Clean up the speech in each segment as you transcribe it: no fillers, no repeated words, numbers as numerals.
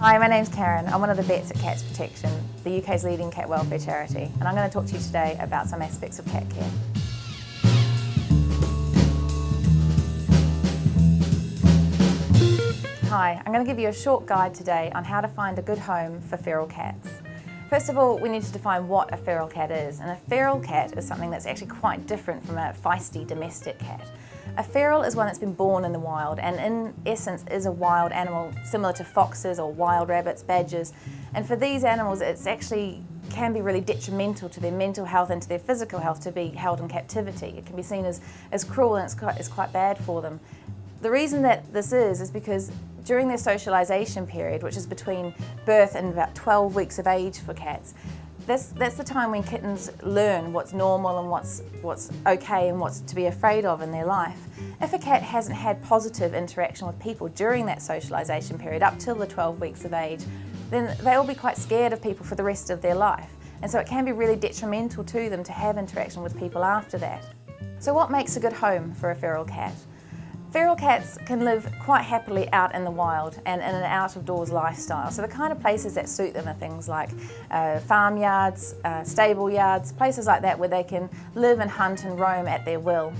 Hi, my name's Karen. I'm one of the vets at Cats Protection, the UK's leading cat welfare charity, and I'm going to talk to you today about some aspects of cat care. Hi, I'm going to give you a short guide today on how to find a good home for feral cats. First of all, we need to define what a feral cat is, and a feral cat is something that's actually quite different from a feisty domestic cat. A feral is one that's been born in the wild and in essence is a wild animal similar to foxes or wild rabbits, badgers, and for these animals it's actually can be really detrimental to their mental health and to their physical health to be held in captivity. It can be seen as cruel and it's quite bad for them. The reason that this is because during their socialisation period, which is between birth and about 12 weeks of age for cats, that's the time when kittens learn what's normal and what's okay and what's to be afraid of in their life. If a cat hasn't had positive interaction with people during that socialisation period up till the 12 weeks of age, then they'll be quite scared of people for the rest of their life. And so it can be really detrimental to them to have interaction with people after that. So what makes a good home for a feral cat? Feral cats can live quite happily out in the wild and in an out-of-doors lifestyle. So the kind of places that suit them are things like farmyards, stable yards, places like that where they can live and hunt and roam at their will.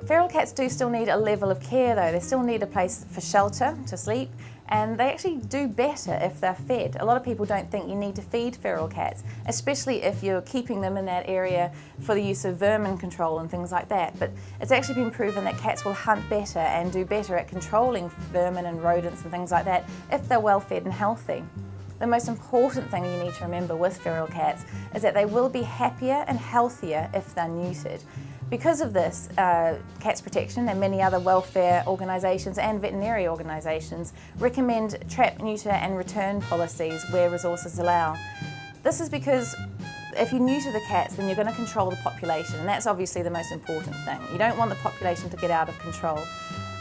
Feral cats do still need a level of care though. They still need a place for shelter, to sleep, and they actually do better if they're fed. A lot of people don't think you need to feed feral cats, especially if you're keeping them in that area for the use of vermin control and things like that. But it's actually been proven that cats will hunt better and do better at controlling vermin and rodents and things like that if they're well fed and healthy. The most important thing you need to remember with feral cats is that they will be happier and healthier if they're neutered. Because of this, Cats Protection and many other welfare organisations and veterinary organisations recommend trap, neuter and return policies where resources allow. This is because if you neuter the cats, then you're going to control the population, and that's obviously the most important thing. You don't want the population to get out of control.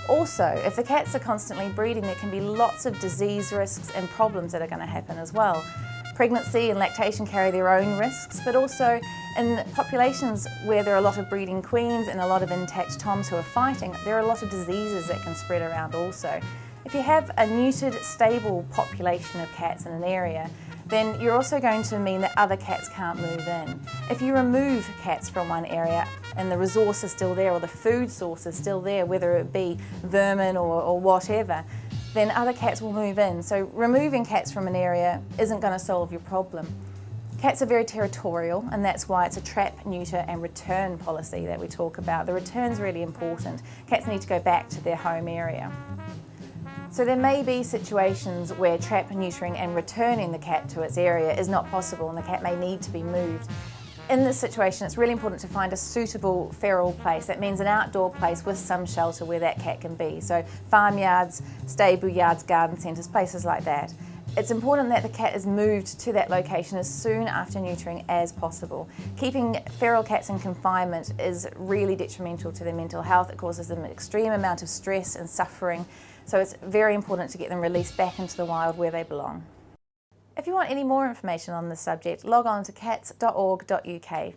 Also, if the cats are constantly breeding, there can be lots of disease risks and problems that are going to happen as well. Pregnancy and lactation carry their own risks, but also in populations where there are a lot of breeding queens and a lot of intact toms who are fighting, there are a lot of diseases that can spread around also. If you have a neutered, stable population of cats in an area, then you're also going to mean that other cats can't move in. If you remove cats from one area and the resource is still there or the food source is still there, whether it be vermin or whatever, then other cats will move in. So removing cats from an area isn't going to solve your problem. Cats are very territorial, and that's why it's a trap, neuter and return policy that we talk about. The return's really important. Cats need to go back to their home area. So there may be situations where trap, neutering and returning the cat to its area is not possible and the cat may need to be moved. In this situation, it's really important to find a suitable feral place. That means an outdoor place with some shelter where that cat can be. So farmyards, stable yards, garden centres, places like that. It's important that the cat is moved to that location as soon after neutering as possible. Keeping feral cats in confinement is really detrimental to their mental health. It causes them an extreme amount of stress and suffering. So it's very important to get them released back into the wild where they belong. If you want any more information on this subject, log on to cats.org.uk.